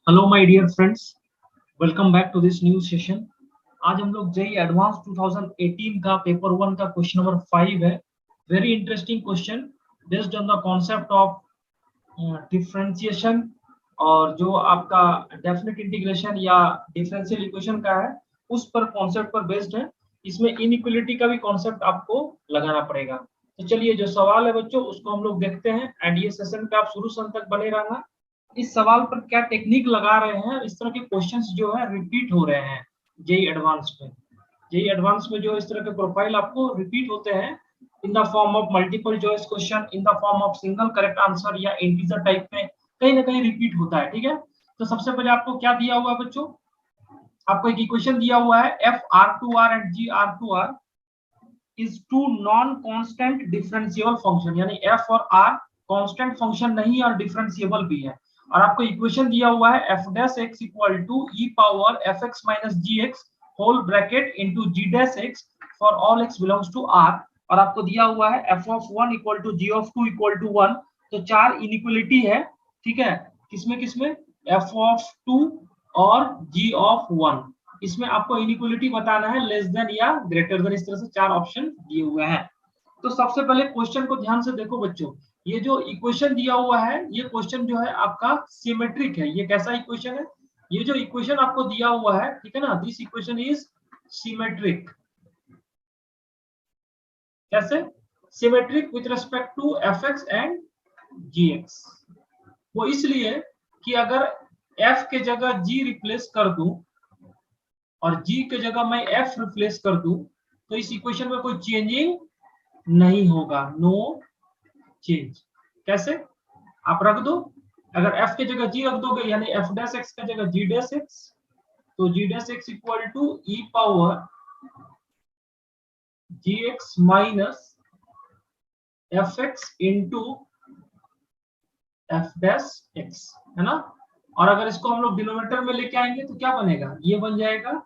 Hello my dear friends, welcome back to this new session. आज हम लोग JEE advance 2018 का पेपर 1 का क्वेश्चन नंबर 5 है। Very interesting question based on the concept of differentiation और जो आपका डेफिनेट इंटीग्रेशन या डिफरेंशियल इक्वेशन का है उस पर कॉन्सेप्ट पर बेस्ड है। इसमें इनइक्वालिटी का भी कॉन्सेप्ट आपको लगाना पड़ेगा। तो चलिए जो सवाल है बच्चों उसको हम लोग देखते हैं एंड ये सेशन पे आप शुरू से अंत तक बने रहना। इस सवाल पर क्या टेक्निक लगा रहे हैं, इस तरह के क्वेश्चंस जो है रिपीट हो रहे हैं जेई एडवांस में। जेई एडवांस में जो इस तरह के प्रोफाइल आपको रिपीट होते हैं in the form of multiple choice question, in the form of single correct answer या इंटीजर टाइप में कहीं ना कहीं रिपीट होता है। ठीक है, तो सबसे पहले आपको क्या दिया हुआ है बच्चों, आपको एक इक्वेशन दिया हुआ है f R to R and g R to R is two non constant differentiable function, यानी एफ और आर कांस्टेंट फंक्शन नहीं और डिफरेंशिएबल भी है। और आपको इक्वेशन दिया हुआ है f dash x equal to e power f x minus g x whole bracket into g dash x for all x belongs to R. और आपको दिया हुआ है f of one equal to g of two equal to one. तो चार inequality है, ठीक है, किसमें किसमें, एफ ऑफ टू और जी ऑफ वन। इसमें आपको इनइक्वालिटी बताना है लेस देन या ग्रेटर देन, इस तरह से चार ऑप्शन दिए हुए हैं। तो सबसे पहले क्वेश्चन को ध्यान से देखो बच्चों, ये जो इक्वेशन दिया हुआ है ये क्वेश्चन जो है आपका सिमेट्रिक है। ये कैसा इक्वेशन है, ये जो इक्वेशन आपको दिया हुआ है, ठीक है ना, दिस इक्वेशन इज सिमेट्रिक। कैसे, symmetric with respect to f x and g x. वो इसलिए कि अगर f के जगह g रिप्लेस कर दूं और g के जगह मैं f रिप्लेस कर दूं तो इस इक्वेशन में कोई चेंजिंग नहीं होगा, नो चेंज। कैसे, आप रख दो, अगर f के जगह g रख दोगे यानी f डैश x की जगह g डैश x, तो g dash x equal to e power gx minus fx into f dash x, है ना। और अगर इसको हम लोग डिनोमिनेटर में लेके आएंगे तो क्या बनेगा, ये बन जाएगा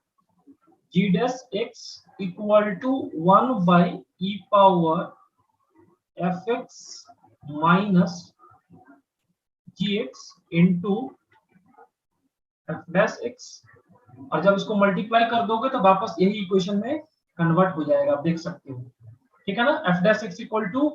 g dash x equal to 1 by e power fx minus gx into f dash x। और जब इसको मल्टीप्लाई कर दोगे तो वापस यही इक्वेशन में कन्वर्ट हो जाएगा, आप देख सकते हो, ठीक है ना। f dash x equal to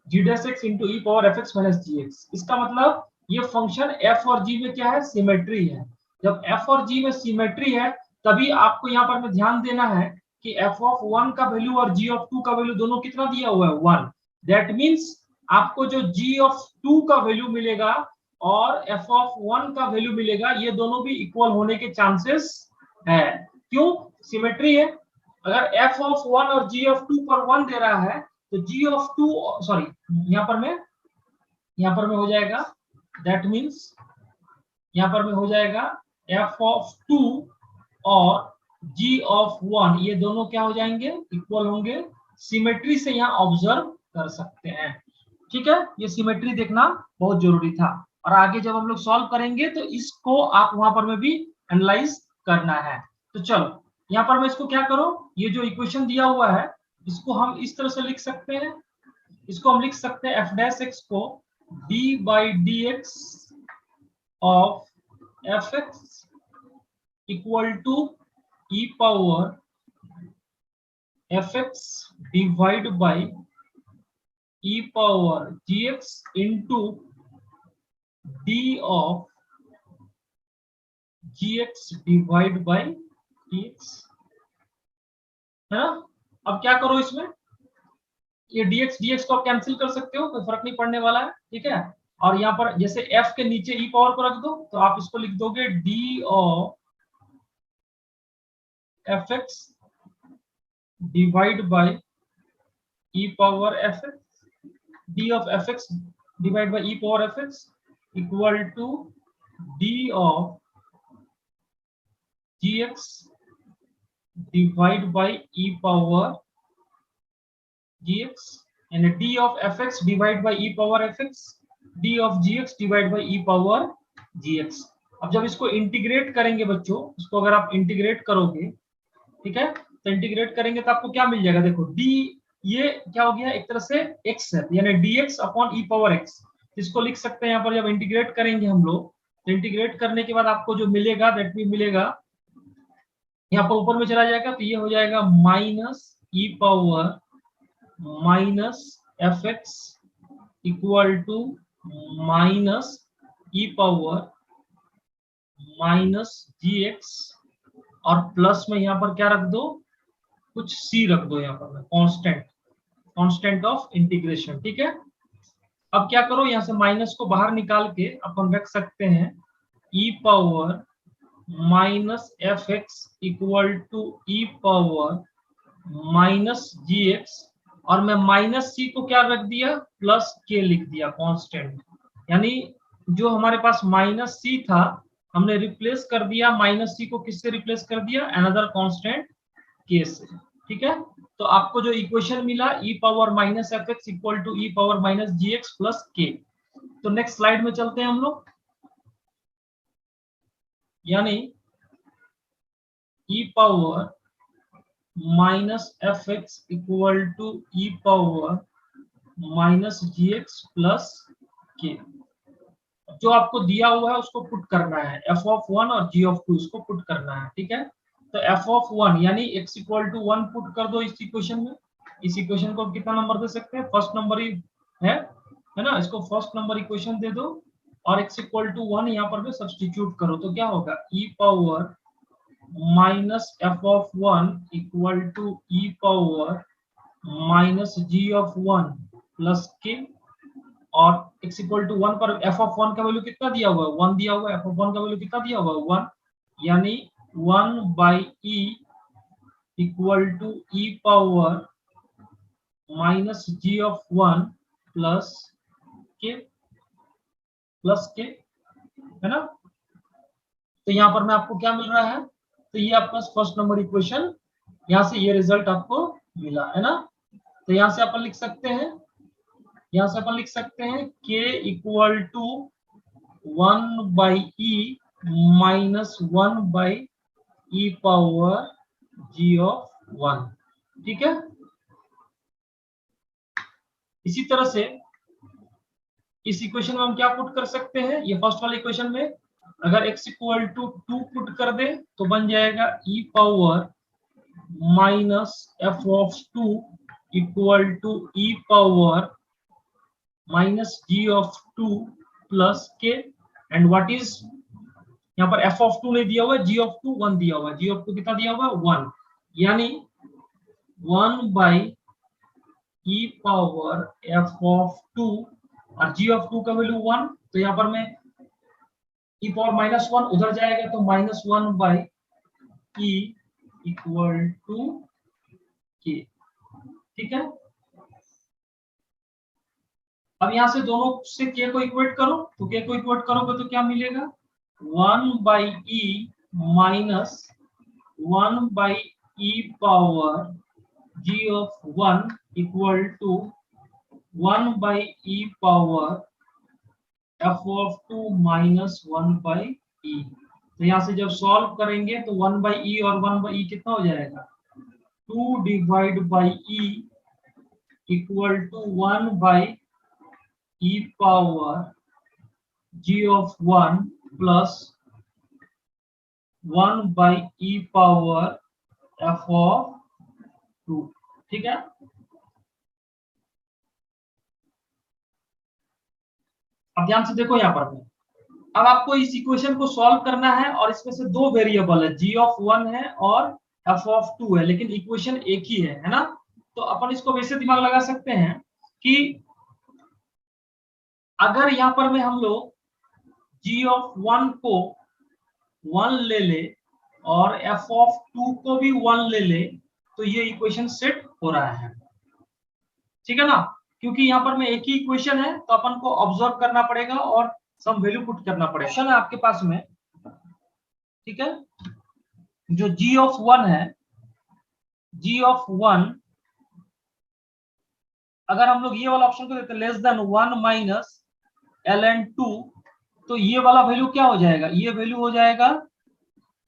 g dash x into e power fx minus gx। इसका मतलब ये फंक्शन f और g में क्या है, सिमेट्री है। जब f और g में सिमेट्री है तभी आपको यहाँ पर में ध्यान देना है कि f ऑफ वन का वैल्यू और g ऑफ टू का वैल्यू दोनों कितना दिया हुआ है, वन। दैट मीन्स आपको जो g ऑफ टू का वैल्यू मिलेगा और f ऑफ वन का वैल्यू मिलेगा, ये दोनों भी इक्वल होने के चांसेस है। क्यों, सिमेट्री है। अगर f ऑफ वन और g ऑफ टू पर वन दे रहा है तो g ऑफ टू, सॉरी यहाँ पर में हो जाएगा, दैट मीन्स यहाँ पर में हो जाएगा f ऑफ टू और g ऑफ वन, ये दोनों क्या हो जाएंगे, इक्वल होंगे। सिमेट्री से यहाँ ऑब्जर्व कर सकते हैं, ठीक है। ये सिमेट्री देखना बहुत जरूरी था और आगे जब हम लोग सॉल्व करेंगे तो इसको आप वहां पर में भी एनालाइज करना है। तो चलो यहाँ पर मैं इसको क्या करो, ये जो इक्वेशन दिया हुआ है इसको हम इस तरह से लिख सकते हैं, इसको हम लिख सकते हैं एफ डैश एक्स को d by d x of f x equal to e power f x divide by e power gx into d of gx divide by dx, है ना। अब क्या करो इसमें, ये dx को आप कैंसिल कर सकते हो, कोई फर्क नहीं पड़ने वाला है, ठीक है। और यहाँ पर जैसे f के नीचे e पावर को रख दो तो आप इसको लिख दोगे d of fx divide by e power fx, d of fx divide by e power fx equal to d of gx divide by e power gx यानी d of fx divide by e power fx, d of gx divide by e power gx। अब जब इसको integrate करेंगे बच्चों, इसको अगर आप integrate करोगे, ठीक है, तो इंटीग्रेट करेंगे तो आपको क्या मिल जाएगा, देखो d ये क्या हो गया, एक तरह से x है यानी dx upon e power x। इसको लिख सकते हैं यहाँ पर जब इंटीग्रेट करेंगे हम लोग तो इंटीग्रेट करने के बाद आपको जो मिलेगा दैट भी मिलेगा, यहाँ पर ऊपर में चला जाएगा तो ये हो जाएगा minus e power minus f x equal to minus e power minus g x, और प्लस में यहाँ पर क्या रख दो, कुछ सी रख दो यहाँ पर कांस्टेंट, कांस्टेंट ऑफ इंटीग्रेशन। ठीक है, अब क्या करो, यहाँ से माइनस को बाहर निकाल के अपन रख सकते हैं e power minus f x equal to e power minus g x, और मैं माइनस सी को क्या रख दिया, प्लस के लिख दिया कांस्टेंट। यानी जो हमारे पास माइनस सी था हमने रिप्लेस कर दिया, माइनस सी को किससे रिप्लेस कर दिया, अनदर कांस्टेंट के से। ठीक है, तो आपको जो इक्वेशन मिला e power minus f x equal to e power minus g x plus k. तो नेक्स्ट स्लाइड में चलते हैं हम लोग, यानी e power minus f x equal to e power minus g x plus k. जो आपको दिया हुआ है उसको पुट करना है, एफ ऑफ वन और जी ऑफ टू इसको पुट करना है। ठीक है, तो एफ ऑफ वन यानी x इक्वल टू 1 पुट कर दो इस इक्वेशन में। इस इक्वेशन को कितना नंबर दे सकते हैं, फर्स्ट नंबर ही है ना, इसको फर्स्ट नंबर इक्वेशन दे दो, और x इक्वल टू 1 यहाँ पर भी सब्स्टिट्यूट करो तो क्या होगा, e power minus f of one equal to e power minus g of one plus k, और x इक्वल टू 1 पर f ऑफ 1 का वैल्यू कितना दिया हुआ है, 1 दिया हुआ है, f ऑफ 1 का वैल्यू कितना दिया हुआ है 1, यानी 1 by e equal to e power minus g of 1 plus k, है ना। तो यहाँ पर में आपको क्या मिल रहा है, तो ये आपका फर्स्ट नंबर इक्वेशन, यहाँ से ये रिजल्ट आपको मिला, है ना। तो यहाँ से अपन लिख सकते हैं, यहाँ से अपन लिख सकते हैं k equal to 1 by e minus 1 by e power g of 1। ठीक है, इसी तरह से इस इक्वेशन में हम क्या पुट कर सकते हैं, ये फर्स्ट वाले इक्वेशन में अगर x इक्वल टू 2 पुट कर दे तो बन जाएगा e power minus f of 2 equal to e power minus g of 2 plus k, and what is, यहाँ पर f ऑफ 2 नहीं दिया हुआ है, g ऑफ 2 1 दिया हुआ है, g ऑफ 2 कितना दिया हुआ है 1, यानी 1 by e power f of 2 और g ऑफ 2 का वैल्यू 1, तो यहाँ पर मैं ई पावर माइनस 1 उधर जाएगा तो minus 1 by e equal to k. ठीक है, अब यहां से दोनों से k को इक्वेट करो, तो k को इक्वेट करोगे तो क्या मिलेगा, 1 by e minus 1 by e power g of 1 equal to 1 by e power f of 2 minus 1 by e. तो यहाँ से जब सॉल्व करेंगे तो 1 बाई ई और 1 बाई ई कितना हो जाएगा, 2 divide by e equal to 1 by e power g of 1 plus 1 by e power f of 2। ठीक है, अब ध्यान से देखो यहाँ पर, अब आपको इस इक्वेशन को सॉल्व करना है और इसमें से दो वेरिएबल है, g ऑफ 1 है और f ऑफ 2 है, लेकिन इक्वेशन एक ही है ना। तो अपन इसको वैसे दिमाग लगा सकते हैं कि अगर यहाँ पर में हम लोग g ऑफ 1 को 1 ले ले और f ऑफ 2 को भी 1 ले ले तो ये इक्वेशन सेट हो रहा है। ठीक है ना, क्योंकि यहाँ पर में एक ही इक्वेशन है तो अपन को ऑब्जर्व करना पड़ेगा और सम वैल्यू पुट करना पड़ेगा। ऑप्शन है आपके पास में, ठीक है, जो g ऑफ 1 है, g ऑफ 1 अगर हम लोग ये वाला ऑप्शन को देते लेस देन 1 माइनस ln 2, तो ये वाला वैल्यू क्या हो जाएगा, ये वैल्यू हो जाएगा,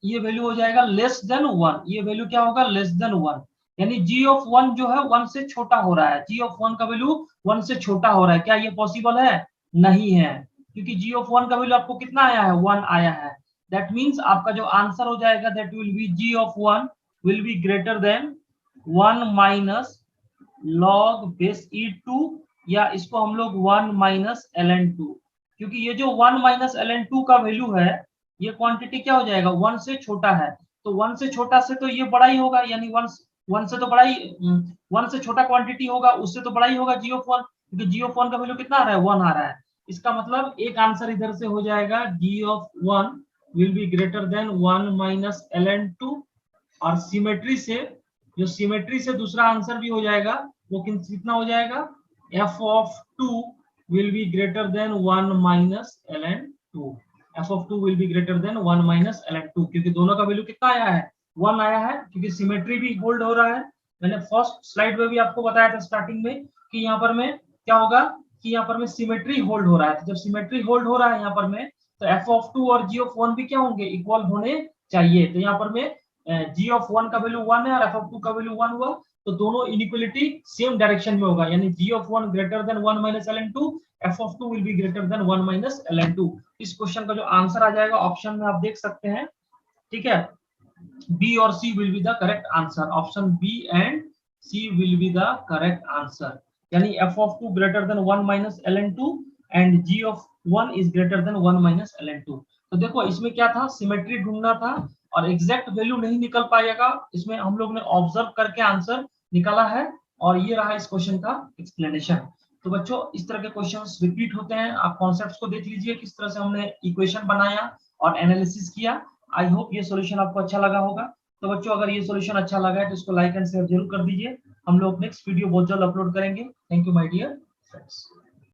ये वैल्यू हो जाएगा लेस देन 1, ये वैल्यू क्या होगा लेस देन 1, यानी g ऑफ 1 जो है 1 से छोटा हो रहा है, g ऑफ 1 का वैल्यू 1 से छोटा हो रहा है। क्या ये पॉसिबल है, नहीं है। क्योंकि g ऑफ 1 का वैल्यू आपको कितना आया है, 1 आया है। दैट मींस आपका जो आंसर हो जाएगा that will be g of 1 will be greater than 1 minus log base e2, या इसको हम लोग 1 माइनस ln2, क्योंकि ये जो 1 माइनस ln2 का वैल्यू है, ये क्वांटिटी क्या हो जाएगा, 1 से छोटा है। तो 1 से छोटा से तो ये बड़ा ही होगा, यानी 1 से तो बड़ा ही 1 से छोटा क्वांटिटी होगा, उससे तो बड़ा ही होगा g ऑफ 1, क्योंकि g ऑफ 1 का वैल्यू कितना आ रहा है, 1 आ रहा है। इसका मतलब एक आंसर इधर से हो जाएगा g of 1 will be greater than 1 minus ln2, और सिमेट्री से, जो सिमेट्री से दूसरा आंसर भी हो जाएगा, वो कितना हो जाएगा, f of 2 will be greater than 1 minus ln2, f of 2 will be greater than 1 minus ln2, क्योंकि दोनों का वैल्यू कितना आया है, 1 आया है, क्योंकि सिमेट्री भी होल्ड हो रहा है। मैंने फर्स्ट स्लाइड में भी आपको बताया था स्टार्टिंग में कि यहाँ पर में क्या होगा, कि यहाँ पर में सिमेट्री होल्ड हो रहा है। तो जब सिमेट्री होल्ड हो रहा है यहाँ पर में, तो f of 2 और g of 1 भी क्या होंगे, इक्वल होने चाहिए। तो यहाँ पर में g of 1 का वैल्यू 1 है और f of 2 का वैल्यू 1 हुआ, तो दोनों इनइक्वालिटी सेम डायरेक्शन में होगा, यानी g of 1 greater than 1 minus ln2, f of 2 will be greater than 1 minus ln2। इस क्वेश्चन का जो आंसर आ जाएगा ऑप्शन में आप देख सकते हैं, ठीक है, B और C will be the correct answer, option B and C will be the correct answer, यानी f of 2 greater than 1 minus ln2 and g of 1 is greater than 1 minus ln2। तो देखो इसमें क्या था, सिमेट्री ढूंढना था और एग्जैक्ट वैल्यू नहीं निकल पाएगा, इसमें हम लोग ने ऑब्जर्व करके आंसर निकाला है, और ये रहा इस क्वेश्चन का एक्सप्लेनेशन। तो बच्चों इस तरह के क्वेश्चंस रिपीट होते हैं, आप कॉन्सेप्ट्स को देख लीजिए किस तरह से हमने इक्वेशन बनाया और एनालिसिस किया। आई होप ये सॉल्यूशन आपको अच्छा लगा होगा। तो बच्चों अगर ये सॉल्यूशन अच्छा लगा है तो इसको लाइक एंड शेयर जरूर कर दीजिए। हम लोग नेक्स्ट वीडियो बहुत जल्द अपलोड करेंगे। Thank you my dear friends.